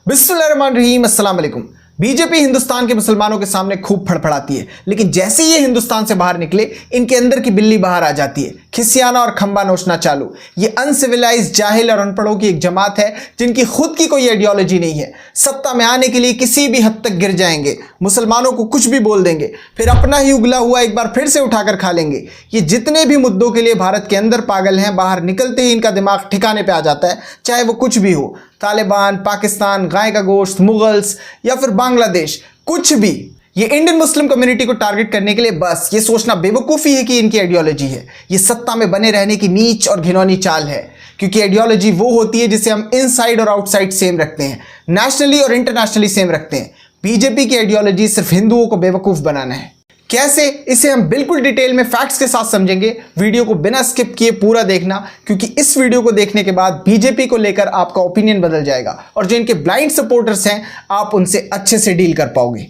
बिस्मिल्लाहिर्रहमानिर्रहीम, अस्सलाम वालेकुम। बीजेपी हिंदुस्तान के मुसलमानों के सामने खूब फड़फड़ाती है, लेकिन जैसे ही ये हिंदुस्तान से बाहर निकले इनके अंदर की बिल्ली बाहर आ जाती है, खिसियाना और खंबा नोचना चालू। ये अनसिविलाइज्ड, जाहिल और अनपढ़ों की एक जमात है जिनकी खुद की कोई आइडियोलॉजी नहीं है। सत्ता में आने के लिए किसी भी हद तक गिर जाएंगे, मुसलमानों को कुछ भी बोल देंगे, फिर अपना ही उगला हुआ एक बार फिर से उठाकर खा लेंगे। ये जितने भी मुद्दों के लिए भारत के अंदर पागल हैं, बाहर निकलते ही इनका दिमाग ठिकाने पे आ जाता है, चाहे वो कुछ भी हो, तालिबान, पाकिस्तान, गाय का गोश्त, मुगल्स या फिर बांग्लादेश, कुछ भी। ये इंडियन मुस्लिम कम्युनिटी को टारगेट करने के लिए बस ये सोचना बेवकूफ़ी है कि इनकी आइडियोलॉजी है। ये सत्ता में बने रहने की नीच और घिनौनी चाल है, क्योंकि आइडियोलॉजी वो होती है जिसे हम इनसाइड और आउटसाइड सेम रखते हैं, नेशनली और इंटरनेशनली सेम रखते हैं। बीजेपी की आइडियोलॉजी सिर्फ हिंदुओं को बेवकूफ़ बनाना है। कैसे, इसे हम बिल्कुल डिटेल में फैक्ट्स के साथ समझेंगे। वीडियो को बिना स्किप किए पूरा देखना, क्योंकि इस वीडियो को देखने के बाद बीजेपी को लेकर आपका ओपिनियन बदल जाएगा और जो इनके ब्लाइंड सपोर्टर्स हैं आप उनसे अच्छे से डील कर पाओगे।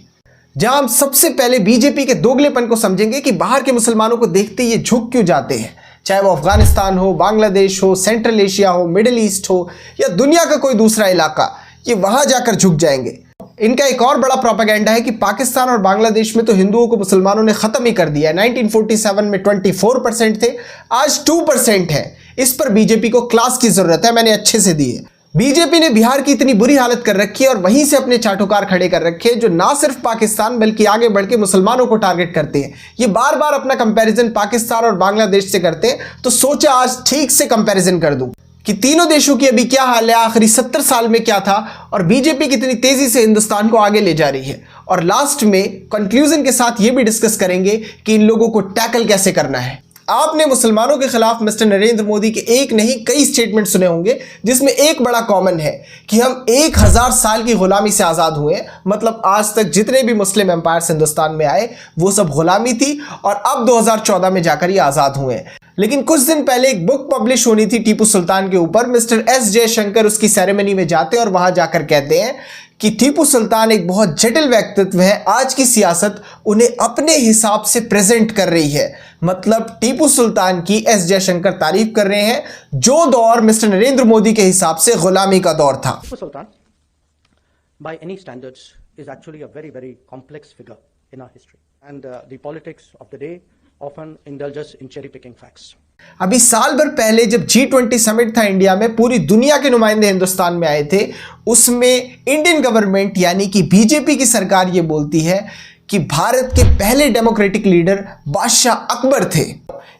जहां हम सबसे पहले बीजेपी के दोगलेपन को समझेंगे कि बाहर के मुसलमानों को देखते ये झुक क्यों जाते हैं, चाहे वो अफगानिस्तान हो, बांग्लादेश हो, सेंट्रल एशिया हो, मिडिल ईस्ट हो या दुनिया का कोई दूसरा इलाका, ये वहां जाकर झुक जाएंगे। इनका एक और बड़ा प्रोपेगेंडा है कि पाकिस्तान और बांग्लादेश में तो हिंदुओं को मुसलमानों ने खत्म ही कर दिया है। 1947 में 24% थे, आज 2% है। इस पर बीजेपी को क्लास की जरूरत है, मैंने अच्छे से दी है। बीजेपी ने बिहार की इतनी बुरी हालत कर रखी है और वहीं से अपने चाटुकार खड़े कर रखे हैं, जो ना सिर्फ पाकिस्तान बल्कि आगे बढ़ के मुसलमानों को टारगेट करते हैं। ये बार बार अपना कंपैरिजन पाकिस्तान और बांग्लादेश से करते हैं, तो सोचा आज ठीक से कंपैरिजन कर दूं कि तीनों देशों की अभी क्या हाल है, आखिरी 70 साल में क्या था और बीजेपी कितनी तेजी से हिंदुस्तान को आगे ले जा रही है। और लास्ट में कंक्लूजन के साथ ये भी डिस्कस करेंगे कि इन लोगों को टैकल कैसे करना है। आपने मुसलमानों के खिलाफ मिस्टर नरेंद्र मोदी के एक नहीं कई स्टेटमेंट सुने होंगे, जिसमें एक बड़ा कॉमन है कि हम 1000 साल की गुलामी से आज़ाद हुए। मतलब आज तक जितने भी मुस्लिम एम्पायर्स हिंदुस्तान में आए वो सब गुलामी थी और अब 2014 में जाकर ये आज़ाद हुए। लेकिन कुछ दिन पहले एक बुक पब्लिश होनी थी टीपू सुल्तान के ऊपर। मिस्टर एस जयशंकर उसकी सेरेमनी में जाते हैं और वहां जाकर कहते हैं कि टीपू सुल्तान एक बहुत जटिल व्यक्तित्व है, आज की सियासत उन्हें अपने हिसाब से प्रेजेंट कर रही है। मतलब टीपू सुल्तान की एस जयशंकर तारीफ कर रहे हैं, जो दौर मिस्टर नरेंद्र मोदी के हिसाब से गुलामी का दौर था। Tipu Sultan by any standards is actually a very complex figure in our history and the politics of the day often indulges in cherry picking facts. अभी साल भर पहले जब G20 समिट था इंडिया में, पूरी दुनिया के नुमाइंदे हिंदुस्तान में आए थे। उसमें इंडियन गवर्नमेंट यानी कि बीजेपी की सरकार ये बोलती है कि भारत के पहले डेमोक्रेटिक लीडर बादशाह अकबर थे।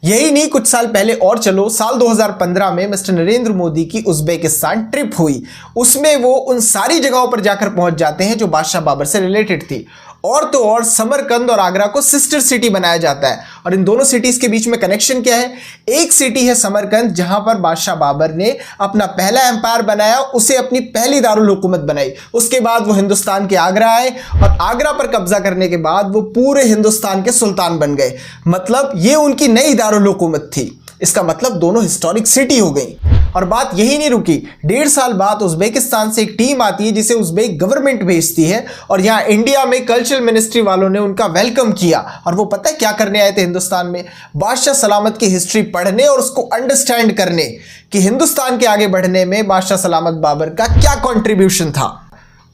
यही नहीं, कुछ साल पहले और चलो, साल 2015 में मिस्टर नरेंद्र मोदी की उज्बेकिस्तान ट्रिप हुई। उसमें वो उन सारी जगहों पर जाकर पहुंच जाते हैं जो बादशाह बाबर से रिलेटेड थी। और तो और समरकंद और आगरा को सिस्टर सिटी बनाया जाता है। और इन दोनों सिटीज के बीच में कनेक्शन क्या है? एक सिटी है समरकंद, जहां पर बादशाह बाबर ने अपना पहला एम्पायर बनाया, उसे अपनी पहली दारुल हुकूमत बनाई। उसके बाद वो हिंदुस्तान के आगरा आए और आगरा पर कब्जा करने के बाद वो पूरे हिंदुस्तान के सुल्तान बन गए। मतलब ये उनकी नई दारुल हुकूमत थी। इसका मतलब दोनों हिस्टोरिक सिटी हो गई। और बात यही नहीं रुकी, 1.5 साल बाद उज्बेकिस्तान से एक टीम आती है जिसे उज्बेक गवर्नमेंट भेजती है और यहाँ इंडिया में कल्चरल मिनिस्ट्री वालों ने उनका वेलकम किया। और वो पता है क्या करने आए थे हिंदुस्तान में? बादशाह सलामत की हिस्ट्री पढ़ने और उसको अंडरस्टैंड करने कि हिंदुस्तान के आगे बढ़ने में बादशाह सलामत बाबर का क्या कॉन्ट्रीब्यूशन था।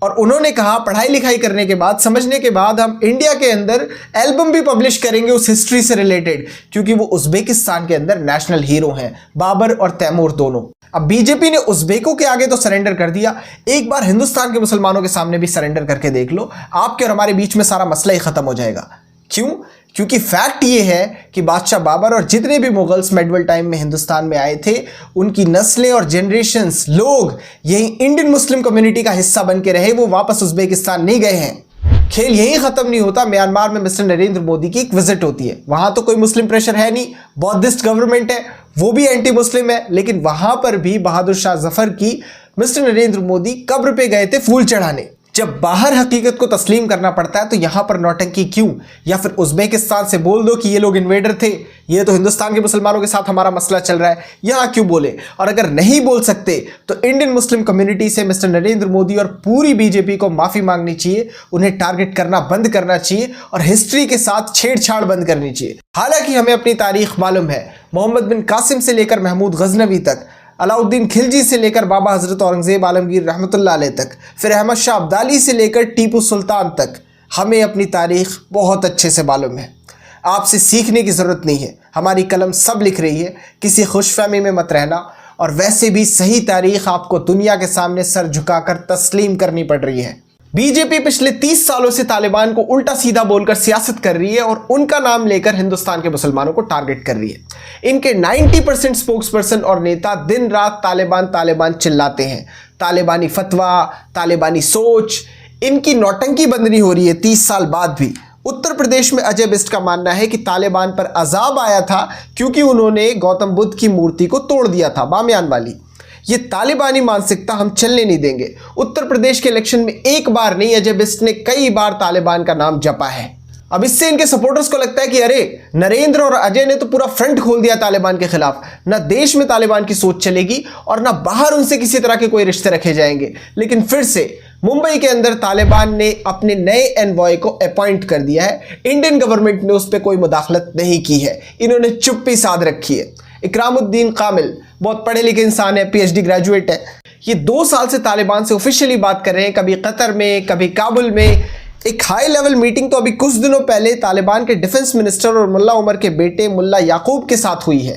और उन्होंने कहा पढ़ाई लिखाई करने के बाद, समझने के बाद हम इंडिया के अंदर एल्बम भी पब्लिश करेंगे उस हिस्ट्री से रिलेटेड, क्योंकि वो उज्बेकिस्तान के अंदर नेशनल हीरो हैं, बाबर और तैमूर दोनों। अब बीजेपी ने उज्बेकों के आगे तो सरेंडर कर दिया, एक बार हिंदुस्तान के मुसलमानों के सामने भी सरेंडर करके देख लो, आपके और हमारे बीच में सारा मसला ही खत्म हो जाएगा। क्यों? क्योंकि फैक्ट ये है कि बादशाह बाबर और जितने भी मुगल्स मेडवल टाइम में हिंदुस्तान में आए थे, उनकी नस्लें और जनरेशन्स, लोग यही इंडियन मुस्लिम कम्युनिटी का हिस्सा बन के रहे, वो वापस उज्बेकिस्तान नहीं गए हैं। खेल यही खत्म नहीं होता। म्यांमार में मिस्टर नरेंद्र मोदी की एक विजिट होती है, वहां तो कोई मुस्लिम प्रेशर है नहीं, बौद्धिस्ट गवर्नमेंट है, वो भी एंटी मुस्लिम है, लेकिन वहां पर भी बहादुर शाह जफर की मिस्टर नरेंद्र मोदी कब्र पे गए थे फूल चढ़ाने। जब बाहर हकीकत को तस्लीम करना पड़ता है तो यहां पर नौटंकी क्यों? या फिर उज्बेकिस्तान से बोल दो कि ये लोग इन्वेडर थे, ये तो हिंदुस्तान के मुसलमानों के साथ हमारा मसला चल रहा है, यहां क्यों बोले? और अगर नहीं बोल सकते तो इंडियन मुस्लिम कम्युनिटी से मिस्टर नरेंद्र मोदी और पूरी बीजेपी को माफी मांगनी चाहिए, उन्हें टारगेट करना बंद करना चाहिए और हिस्ट्री के साथ छेड़छाड़ बंद करनी चाहिए। हालांकि हमें अपनी तारीख मालूम है, मोहम्मद बिन कासिम से लेकर महमूद गजनवी तक अलाउद्दीन खिलजी से लेकर बाबा हजरत औरंगजेब आलमगीर रहमतुल्लाह अलैह तक, फिर अहमद शाह अब्दाली से लेकर टीपू सुल्तान तक, हमें अपनी तारीख बहुत अच्छे से मालूम है। आपसे सीखने की ज़रूरत नहीं है, हमारी कलम सब लिख रही है, किसी खुशफहमी में मत रहना। और वैसे भी सही तारीख आपको दुनिया के सामने सर झुकाकर तस्लीम करनी पड़ रही है। बीजेपी पिछले 30 सालों से तालिबान को उल्टा सीधा बोलकर सियासत कर रही है और उनका नाम लेकर हिंदुस्तान के मुसलमानों को टारगेट कर रही है। इनके 90% स्पोक्सपर्सन और नेता दिन रात तालिबान तालिबान चिल्लाते हैं। तालिबानी फतवा, तालिबानी सोच, इनकी नौटंकी बंद नहीं हो रही है 30 साल बाद भी। उत्तर प्रदेश में अजय बिस्ट का मानना है कि तालिबान पर अजाब आया था क्योंकि उन्होंने गौतम बुद्ध की मूर्ति को तोड़ दिया था, बामियान वाली। ये तालिबानी मानसिकता हम चलने नहीं देंगे। उत्तर प्रदेश के इलेक्शन में एक बार नहीं, अजय बिस्ट ने कई बार तालिबान का नाम जपा है। अब इससे इनके सपोर्टर्स को लगता है कि अरे नरेंद्र और अजय ने तो पूरा फ्रंट खोल दिया तालिबान के खिलाफ, ना देश में तालिबान की सोच चलेगी और ना बाहर उनसे किसी तरह के कोई रिश्ते रखे जाएंगे। लेकिन फिर से मुंबई के अंदर तालिबान ने अपने नए एनवॉय को अपॉइंट कर दिया है। इंडियन गवर्नमेंट ने उस पर कोई मुदाखलत नहीं की है, इन्होंने चुप्पी साध रखी है। इकरामुद्दीन कामिल बहुत पढ़े लिखे इंसान है, PhD ग्रेजुएट है। ये 2 साल से तालिबान से ऑफिशियली बात कर रहे हैं, कभी कतर में, कभी काबुल में। एक हाई लेवल मीटिंग तो अभी कुछ दिनों पहले तालिबान के डिफेंस मिनिस्टर और मुल्ला उमर के बेटे मुल्ला याकूब के साथ हुई है।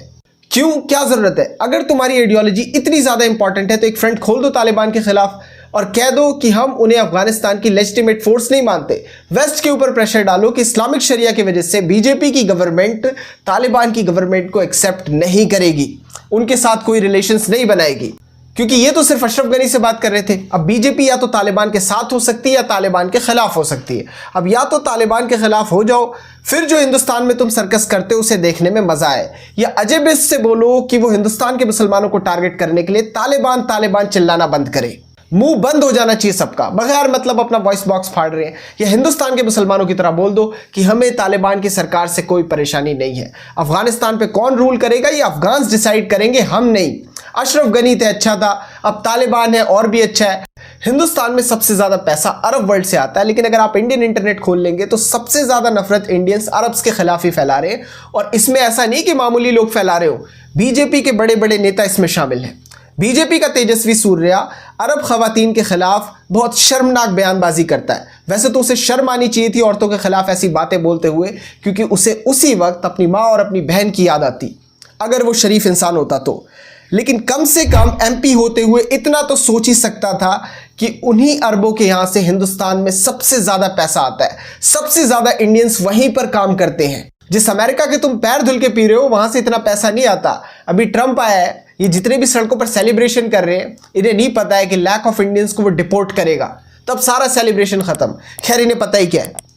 क्यों, क्या जरूरत है? अगर तुम्हारी आइडियोलॉजी इतनी ज्यादा इंपॉर्टेंट है तो एक फ्रंट खोल दो तालिबान के खिलाफ और कह दो कि हम उन्हें अफगानिस्तान की लेजिटिमेट फोर्स नहीं मानते। वेस्ट के ऊपर प्रेशर डालो कि इस्लामिक शरिया की वजह से बीजेपी की गवर्नमेंट तालिबान की गवर्नमेंट को एक्सेप्ट नहीं करेगी, उनके साथ कोई रिलेशंस नहीं बनाएगी। क्योंकि ये तो सिर्फ अशरफ गनी से बात कर रहे थे। अब बीजेपी या तो तालिबान के साथ हो सकती है या तालिबान के खिलाफ हो सकती है। अब या तो तालिबान के खिलाफ हो जाओ, फिर जो हिंदुस्तान में तुम सर्कस करते हो उसे देखने में मजा आए, या अजय बिस्ट से बोलो कि वो हिंदुस्तान के मुसलमानों को टारगेट करने के लिए तालिबान तालिबान चिल्लाना बंद करे। मुंह बंद हो जाना चाहिए सबका, बगैर मतलब अपना वॉइस बॉक्स फाड़ रहे हैं। या हिंदुस्तान के मुसलमानों की तरह बोल दो कि हमें तालिबान की सरकार से कोई परेशानी नहीं है। अफगानिस्तान पे कौन रूल करेगा ये अफगान्स डिसाइड करेंगे, हम नहीं। अशरफ गनी थे, अच्छा था, अब तालिबान है और भी अच्छा है। हिंदुस्तान में सबसे ज्यादा पैसा अरब वर्ल्ड से आता है, लेकिन अगर आप इंडियन इंटरनेट खोल लेंगे तो सबसे ज्यादा नफरत इंडियंस अरब्स के खिलाफ ही फैला रहे हैं। और इसमें ऐसा नहीं कि मामूली लोग फैला रहे हो, बीजेपी के बड़े बड़े नेता इसमें शामिल हैं। बीजेपी का तेजस्वी सूर्या अरब खवातीन के खिलाफ बहुत शर्मनाक बयानबाजी करता है। वैसे तो उसे शर्म आनी चाहिए थी औरतों के खिलाफ ऐसी बातें बोलते हुए, क्योंकि उसे उसी वक्त अपनी माँ और अपनी बहन की याद आती, अगर वो शरीफ इंसान होता तो। लेकिन कम से कम MP होते हुए इतना तो सोच ही सकता था कि उन्हीं अरबों के यहाँ से हिंदुस्तान में सबसे ज्यादा पैसा आता है, सबसे ज्यादा इंडियंस वहीं पर काम करते हैं। जिस अमेरिका के तुम पैर धुल के पी रहे हो वहां से इतना पैसा नहीं आता। अभी ट्रंप आया है, ये जितने भी सड़कों पर सेलिब्रेशन कर रहे हैं, इन्हें नहीं पता है कि लैक ऑफ इंडियंस को वो डिपोर्ट करेगा, तब सारा सेलिब्रेशन खत्म। खैर, इन्हें पता ही क्या है।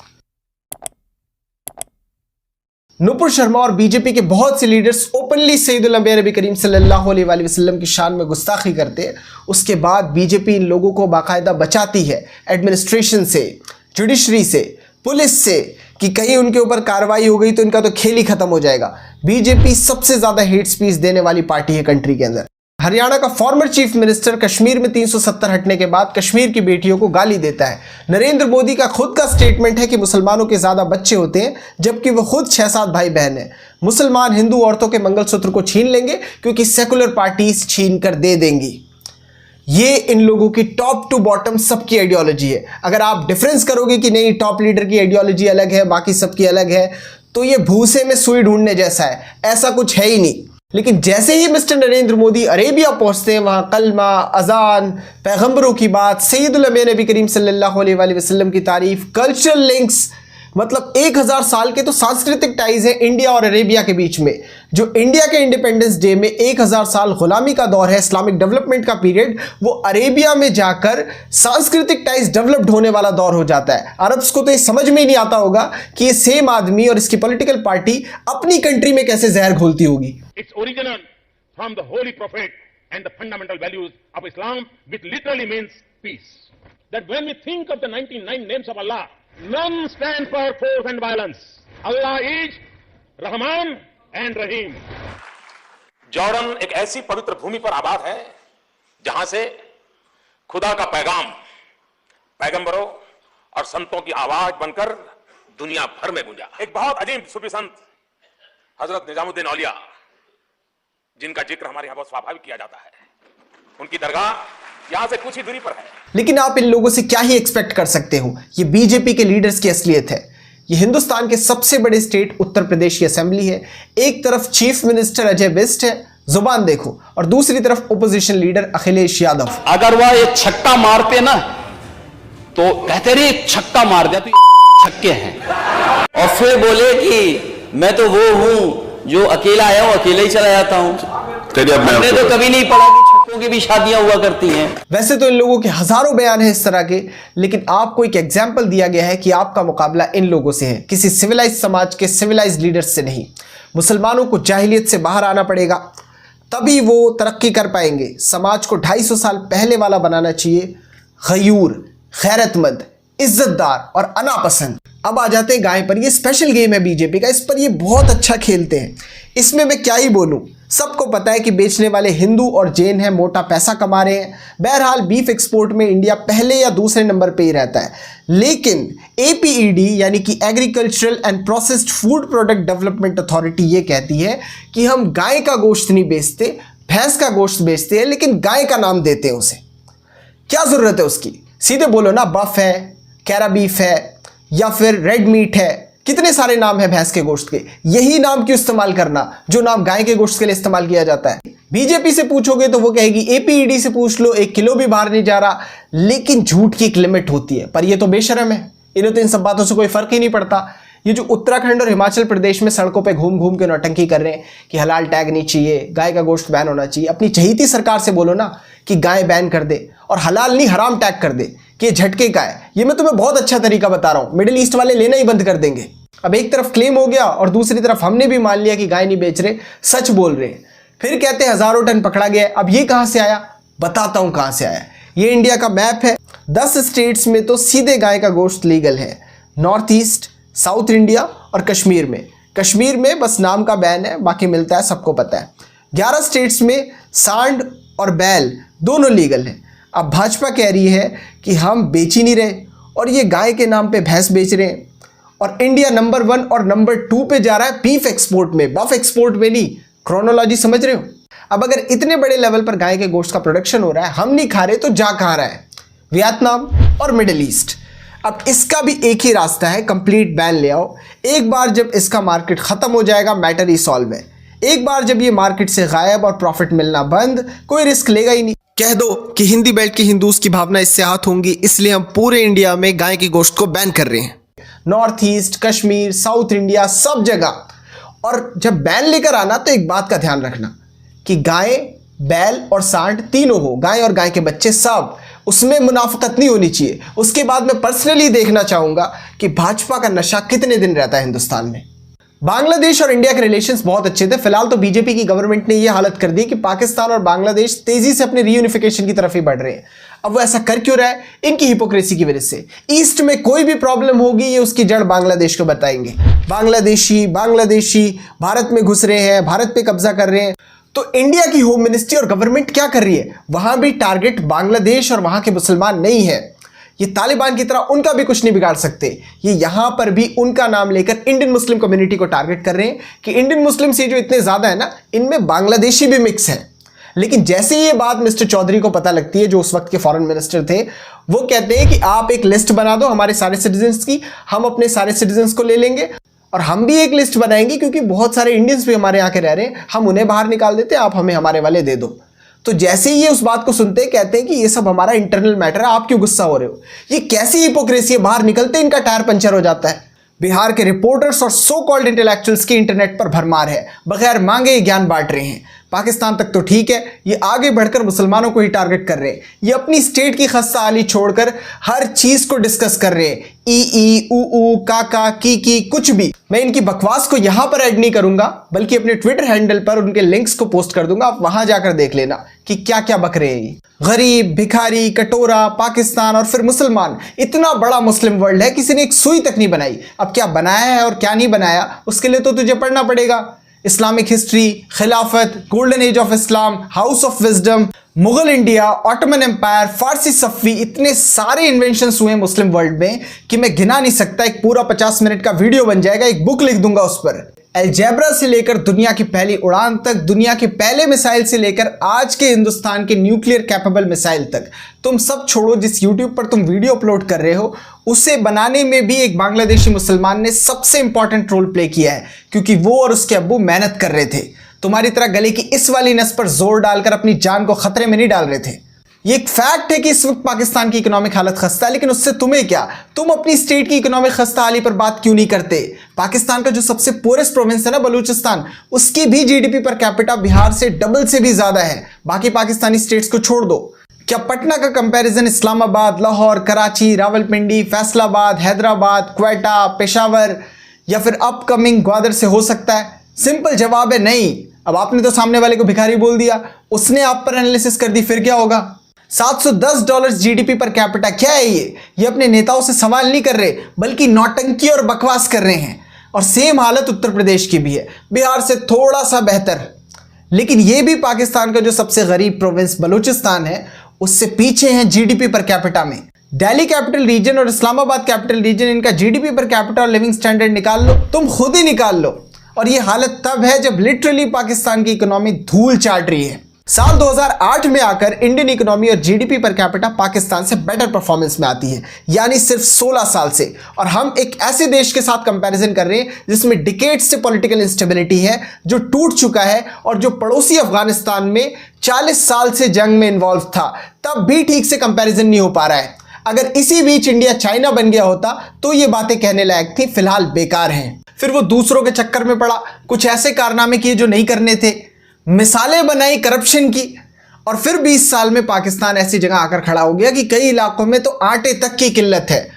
नुपुर शर्मा और बीजेपी के बहुत से लीडर्स ओपनली सैयदुल अंबिया नबी करीम सल्लल्लाहु अलैहि वसल्लम की शान में गुस्ताखी करते हैं। उसके बाद बीजेपी इन लोगों को बाकायदा बचाती है एडमिनिस्ट्रेशन से, जुडिशरी से, पुलिस से, कि कहीं उनके ऊपर कार्रवाई हो गई तो इनका तो खेल ही खत्म हो जाएगा। बीजेपी सबसे ज्यादा हेट स्पीच देने वाली पार्टी है कंट्री के अंदर। हरियाणा का फॉर्मर चीफ मिनिस्टर कश्मीर में 370 हटने के बाद कश्मीर की बेटियों को गाली देता है। नरेंद्र मोदी का खुद का स्टेटमेंट है कि मुसलमानों के ज्यादा बच्चे होते हैं, जबकि वो खुद 6-7 भाई बहन हैं। मुसलमान हिंदू औरतों के मंगलसूत्र को छीन लेंगे क्योंकि सेकुलर पार्टीज छीन कर दे देंगी। ये इन लोगों की टॉप टू बॉटम सबकी आइडियोलॉजी है। अगर आप डिफरेंस करोगे कि नहीं टॉप लीडर की आइडियोलॉजी अलग है, बाकी सबकी अलग है, तो ये भूसे में सुई ढूंढने जैसा है, ऐसा कुछ है ही नहीं। लेकिन जैसे ही मिस्टर नरेंद्र मोदी अरेबिया पहुंचते हैं, वहां कलमा, अजान, पैगंबरों की बात, सैयदुल अंबिया नबी करीम सल्लल्लाहु अलैहि वसल्लम की तारीफ, कल्चरल लिंक्स, मतलब 1000 साल के तो सांस्कृतिक टाइज है इंडिया और अरेबिया के बीच में। जो इंडिया के इंडिपेंडेंस डे में 1000 साल गुलामी का दौर है, इस्लामिक डेवलपमेंट का पीरियड, वो अरेबिया में जाकर सांस्कृतिक टाइज डेवलप्ड होने वाला दौर हो जाता है। अरब्स को तो ये समझ में ही नहीं आता होगा कि ये सेम आदमी और इसकी पॉलिटिकल पार्टी अपनी कंट्री में कैसे जहर घोलती होगी। It's original from the holy prophet and the fundamental values of Islam, which literally means peace. That when we think of the 99 names of Allah, none stand for force and violence. Allah is Rahman and Rahim. Jordan एक ऐसी पवित्र भूमि पर आबाद है जहां से खुदा का पैगाम पैगंबरों और संतों की आवाज बनकर दुनिया भर में गूंजा। एक बहुत अजीम सूफी संत हजरत निजामुद्दीन औलिया जिनका जिक्र हमारे यहाँ बहुत स्वाभाविक किया जाता है, उनकी दरगाह यहां से कुछ ही दूरी पर है। लेकिन आप इन लोगों से क्या ही एक्सपेक्ट कर सकते हो, ये बीजेपी के लीडर्स की असलियत है। ये हिंदुस्तान के सबसे बड़े स्टेट उत्तर प्रदेश की असेंबली है। एक तरफ चीफ मिनिस्टर अजय बिस्ट है, जुबान देखो, और दूसरी तरफ ओपोजिशन लीडर अखिलेश यादव। अगर वह एक छक्का मारते ना तो कहते रहे एक छक्का मार दिया तो छक्के हैं, और फिर बोले कि मैं तो वो हूं जो अकेला आया हूं, अकेले ही चला जाता हूं। हमने तो कभी नहीं पढ़ा कि छक्कों की भी शादियां हुआ करती हैं। वैसे तो इन लोगों के हजारों बयान हैं इस तरह के, लेकिन आपको एक एग्जाम्पल दिया गया है कि आपका मुकाबला इन लोगों से है, किसी सिविलाइज समाज के सिविलाइज लीडर्स से नहीं। मुसलमानों को जाहिलियत से बाहर आना पड़ेगा, तभी वो तरक्की कर पाएंगे। समाज को 250 साल पहले वाला बनाना चाहिए, गयूर, गैरतमंद, इज्जतदार और अनापसंद। अब आ जाते हैं गाय पर। ये स्पेशल गेम है बीजेपी का, इस पर ये बहुत अच्छा खेलते हैं। इसमें मैं क्या ही बोलूं, सबको पता है कि बेचने वाले हिंदू और जैन हैं, मोटा पैसा कमा रहे हैं। बहरहाल बीफ एक्सपोर्ट में इंडिया पहले या दूसरे नंबर पे ही रहता है, लेकिन APED यानी कि agricultural and processed food product development authority ये कहती है कि हम गाय का गोश्त नहीं बेचते, भैंस का गोश्त बेचते हैं, लेकिन गाय का नाम देते हैं उसे। क्या जरूरत है उसकी? सीधे बोलो ना, बफ है, कैरा बीफ है, या फिर रेड मीट है। कितने सारे नाम है भैंस के गोश्त के, यही नाम क्यों इस्तेमाल करना जो नाम गाय के गोश्त के लिए इस्तेमाल किया जाता है? बीजेपी से पूछोगे तो वो कहेगी APED से पूछ लो, 1 किलो भी बाहर नहीं जा रहा। लेकिन झूठ की एक लिमिट होती है, पर ये तो बेशरम है, इन्हें तो इन सब बातों से कोई फर्क ही नहीं पड़ता। ये जो उत्तराखंड और हिमाचल प्रदेश में सड़कों पे घूम घूम के नौटंकी कर रहे हैं कि हलाल टैग नहीं चाहिए, गाय का गोश्त बैन होना चाहिए, अपनी चहीती सरकार से बोलो ना कि गाय बैन कर दे और हलाल नहीं हराम टैग कर दे कि ये झटके का है। ये मैं तुम्हें बहुत अच्छा तरीका बता रहा हूं, मिडिल ईस्ट वाले लेना ही बंद कर देंगे। अब एक तरफ क्लेम हो गया और दूसरी तरफ हमने भी मान लिया कि गाय नहीं बेच रहे, सच बोल रहे हैं। फिर कहते हैं हजारों टन पकड़ा गया। अब ये कहां से आया? बताता हूं कहां से आया। ये इंडिया का मैप है। 10 स्टेट्स में तो सीधे गाय का गोश्त लीगल है, नॉर्थ ईस्ट, साउथ इंडिया और कश्मीर में। कश्मीर में बस नाम का बैन है, बाकी मिलता है, सबको पता है। 11 स्टेट्स में सांड और बैल दोनों लीगल है। अब भाजपा कह रही है कि हम बेच ही नहीं रहे और ये गाय के नाम पे भैंस बेच रहे हैं, और इंडिया नंबर 1 और नंबर 2 पे जा रहा है बीफ एक्सपोर्ट में, बफ एक्सपोर्ट में नहीं। क्रोनोलॉजी समझ रहे हो? अब अगर इतने बड़े लेवल पर गाय के गोश्त का प्रोडक्शन हो रहा है, हम नहीं खा रहे, तो जा कहां रहा है? वियतनाम और मिडिल ईस्ट। अब इसका भी एक ही रास्ता है, कंप्लीट बैन ले आओ। एक बार जब इसका मार्केट खत्म हो जाएगा, मैटर ही सॉल्व है। एक बार जब ये मार्केट से गायब और प्रॉफिट मिलना बंद, कोई रिस्क लेगा ही नहीं। कह दो कि हिंदी बेल्ट के हिंदूज की भावना इससे आहत होंगी, इसलिए हम पूरे इंडिया में गाय के गोश्त को बैन कर रहे हैं, north east, Kashmir, south India, सब जगह। और जब बैन लेकर आना तो एक बात का ध्यान रखना कि गाय, बैल और सांड तीनों हो, गाय और गाय के बच्चे सब, उसमें मुनाफिकत नहीं होनी चाहिए। उसके बाद मैं पर्सनली देखना चाहूंगा कि भाजपा का नशा कितने दिन रहता है हिंदुस्तान में। बांग्लादेश और इंडिया के रिलेशंस बहुत अच्छे थे। फिलहाल तो बीजेपी की गवर्नमेंट ने यह हालत कर दी कि पाकिस्तान और बांग्लादेश तेजी से अपने रीयूनिफिकेशन की तरफ ही बढ़ रहे हैं। अब वो ऐसा कर क्यों रहा है? इनकी हिपोक्रेसी की वजह से। ईस्ट में कोई भी प्रॉब्लम होगी, ये उसकी जड़ बांग्लादेश को बताएंगे। बांग्लादेशी भारत में घुस रहे हैं, भारत पे कब्जा कर रहे हैं। तो इंडिया की होम मिनिस्ट्री और गवर्नमेंट क्या कर रही है? वहां भी टारगेट बांग्लादेश और वहां के मुसलमान नहीं है। ये तालिबान की तरह उनका भी कुछ नहीं बिगाड़ सकते। ये यहां पर भी उनका नाम लेकर इंडियन मुस्लिम कम्युनिटी को टारगेट कर रहे हैं कि इंडियन मुस्लिम्स ये जो इतने ज्यादा है ना, इनमें बांग्लादेशी भी मिक्स है। लेकिन जैसे ये बात मिस्टर चौधरी को पता लगती है, जो उस वक्त के फॉरेन मिनिस्टर थे, वो कहते हैं कि आप एक लिस्ट बना दो हमारे सारे सिटीजन्स की, हम अपने सारे सिटीजन्स को ले लेंगे और हम भी एक लिस्ट बनाएंगे, क्योंकि बहुत सारे इंडियंस भी हमारे यहाँ के रह रहे हैं, हम उन्हें बाहर निकाल देते हैं, आप हमें हमारे वाले दे दो। तो जैसे ही ये उस बात को सुनते हैं, कहते हैं कि ये सब हमारा इंटरनल मैटर है, आप क्यों गुस्सा हो रहे हो? ये कैसी हिपोक्रेसी है? बाहर निकलते इनका टायर पंचर हो जाता है। बिहार के रिपोर्टर्स और सो कॉल्ड इंटेलेक्चुअल्स की इंटरनेट पर भरमार है, बगैर मांगे ज्ञान बांट रहे हैं। पाकिस्तान तक तो ठीक है, ये आगे बढ़कर मुसलमानों को ही टारगेट कर रहे हैं। ये अपनी स्टेट की खस्ता हाली छोड़कर हर चीज को डिस्कस कर रहे हैं, ई ऊ काका की कुछ भी। मैं इनकी बकवास को यहां पर ऐड नहीं करूंगा, बल्कि अपने ट्विटर हैंडल पर उनके लिंक्स को पोस्ट कर दूंगा, आप वहां जाकर देख लेना कि क्या क्या बक रहे हैं। गरीब, भिखारी, कटोरा, पाकिस्तान और फिर मुसलमान, इतना बड़ा मुस्लिम वर्ल्ड है, किसी ने एक सुई तक नहीं बनाई। अब क्या बनाया है और क्या नहीं बनाया, उसके लिए तो तुझे पढ़ना पड़ेगा। इस्लामिक हिस्ट्री, खिलाफत, golden age of Islam, house of wisdom, Mughal India, Ottoman empire, फारसी सफ़ी, इतने सारे इन्वेंशंस हुए मुस्लिम वर्ल्ड में कि मैं गिना नहीं सकता। एक पूरा 50 मिनट का वीडियो बन जाएगा, एक बुक लिख दूंगा उस पर। अलजेब्रा से लेकर दुनिया की पहली उड़ान तक, दुनिया के पहले मिसाइल से लेकर आज के हिंदुस्तान के न्यूक्लियर कैपेबल मिसाइल तक, तुम सब छोड़ो। जिस यूट्यूब पर तुम वीडियो अपलोड कर रहे हो उसे बनाने में भी एक बांग्लादेशी मुसलमान ने सबसे इंपॉर्टेंट रोल प्ले किया है, क्योंकि वो और उसके अब्बू मेहनत कर रहे थे। तुम्हारी तरह गले की इस वाली नस पर जोर डालकर अपनी जान को खतरे में नहीं डाल रहे थे। ये एक फैक्ट है कि इस वक्त पाकिस्तान की इकोनॉमिक हालत खस्ता है, लेकिन उससे तुम्हें क्या? तुम अपनी स्टेट की इकोनॉमिक खस्ता हाली पर बात क्यों नहीं करते? पाकिस्तान का जो सबसे पोरेस्ट प्रोविंस है ना बलूचिस्तान, उसकी भी जीडीपी पर कैपिटा बिहार से डबल से भी ज्यादा है। बाकी पाकिस्तानी स्टेट्स को छोड़ दो। क्या पटना का कंपैरिजन इस्लामाबाद, लाहौर, कराची, रावलपिंडी, फैसलाबाद, हैदराबाद, क्वेटा, पेशावर या फिर अपकमिंग ग्वादर से हो सकता है? सिंपल जवाब है नहीं। अब आपने तो सामने वाले को भिखारी बोल दिया, उसने आप पर एनालिसिस कर दी, फिर क्या होगा? $710 जीडीपी पर कैपिटा क्या है ये अपने नेताओं से सवाल नहीं कर रहे, बल्कि नौटंकी और बकवास कर रहे हैं। और सेम हालत उत्तर प्रदेश की भी है, बिहार से थोड़ा सा बेहतर, लेकिन ये भी पाकिस्तान का जो सबसे गरीब प्रोविंस बलूचिस्तान है उससे पीछे हैं जीडीपी पर कैपिटा में। दिल्ली कैपिटल रीजन और इस्लामाबाद कैपिटल रीजन, इनका जीडीपी पर कैपिटा और लिविंग स्टैंडर्ड निकाल लो, तुम खुद ही निकाल लो। और ये हालत तब है जब लिटरली पाकिस्तान की इकोनॉमी धूल चाट रही है। साल 2008 में आकर इंडियन इकोनॉमी और जीडीपी पर कैपिटा पाकिस्तान से बेटर परफॉर्मेंस में आती है, यानी सिर्फ 16 साल से। और हम एक ऐसे देश के साथ कंपैरिजन कर रहे हैं जिसमें डिकेड्स से पॉलिटिकल इंस्टेबिलिटी है, जो टूट चुका है और जो पड़ोसी अफगानिस्तान में 40 साल से जंग में इन्वॉल्व था, तब भी ठीक से कंपैरिजन नहीं हो पा रहा है। अगर इसी बीच इंडिया चाइना बन गया होता तो ये बातें कहने लायक थी, फिलहाल बेकार हैं। फिर वो दूसरों के चक्कर में पड़ा, कुछ ऐसे कारनामे किए जो नहीं करने थे, मिसालें बनाई करप्शन की, और फिर 20 साल में पाकिस्तान ऐसी जगह आकर खड़ा हो गया कि कई इलाकों में तो आटे तक की किल्लत है।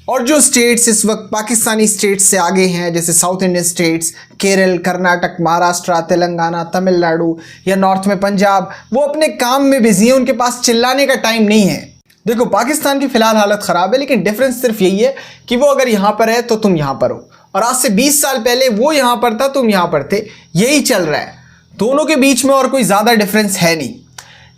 और जो स्टेट्स इस वक्त पाकिस्तानी स्टेट्स से आगे हैं, जैसे south Indian states, Kerala, Karnataka, Maharashtra, Telangana, Tamil Nadu या नॉर्थ में पंजाब, वो अपने काम में बिजी हैं, उनके पास चिल्लाने का टाइम नहीं है। देखो, पाकिस्तान की फिलहाल हालत खराब है, लेकिन डिफरेंस सिर्फ यही है कि वो अगर यहां पर है तो तुम यहां पर हो, और आज से 20 साल पहले वो यहां पर था, तुम यहां पर थे। यही चल रहा है, दोनों के बीच में और कोई ज्यादा डिफरेंस है नहीं।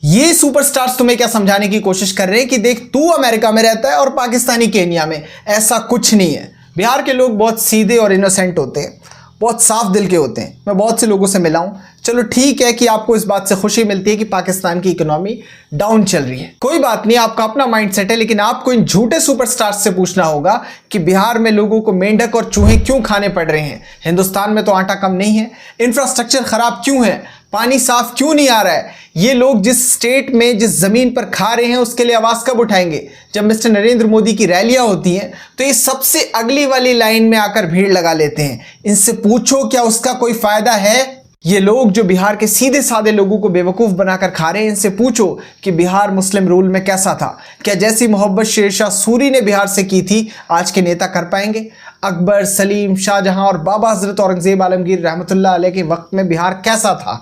ये सुपरस्टार्स तुम्हें क्या समझाने की कोशिश कर रहे हैं कि देख, तू अमेरिका में रहता है और पाकिस्तानी केन्या में। ऐसा कुछ नहीं है। बिहार के लोग बहुत सीधे और इनोसेंट होते हैं, बहुत साफ दिल के होते हैं। मैं बहुत से लोगों से मिला हूं। चलो ठीक है कि आपको इस बात से खुशी मिलती है कि पाकिस्तान की इकोनॉमी डाउन चल रही है, कोई बात नहीं, आपका अपना माइंडसेट है। लेकिन आपको इन झूठे सुपरस्टार्स से पूछना होगा कि बिहार में लोगों को मेंढक और चूहे क्यों खाने पड़ रहे हैं? हिंदुस्तान में तो आटा कम नहीं है। इंफ्रास्ट्रक्चर खराब क्यों है? पानी साफ क्यों नहीं आ रहा है? ये लोग जिस स्टेट में, जिस जमीन पर खा रहे हैं, उसके लिए आवाज कब उठाएंगे? जब मिस्टर नरेंद्र मोदी की रैलियां होती हैं तो ये सबसे अगली वाली लाइन में आकर भीड़ लगा लेते हैं। इनसे पूछो क्या उसका कोई फायदा है? ये लोग जो बिहार के सीधे साधे लोगों को बेवकूफ बनाकर खा रहे हैं, इनसे पूछो कि बिहार मुस्लिम रूल में कैसा था? क्या जैसी मोहब्बत शेरशाह सूरी ने बिहार से की थी आज के नेता कर पाएंगे? अकबर, सलीम, शाहजहां और बाबा हजरत औरंगजेब आलमगीर रहमतुल्लाह अलैह के वक्त में बिहार कैसा था?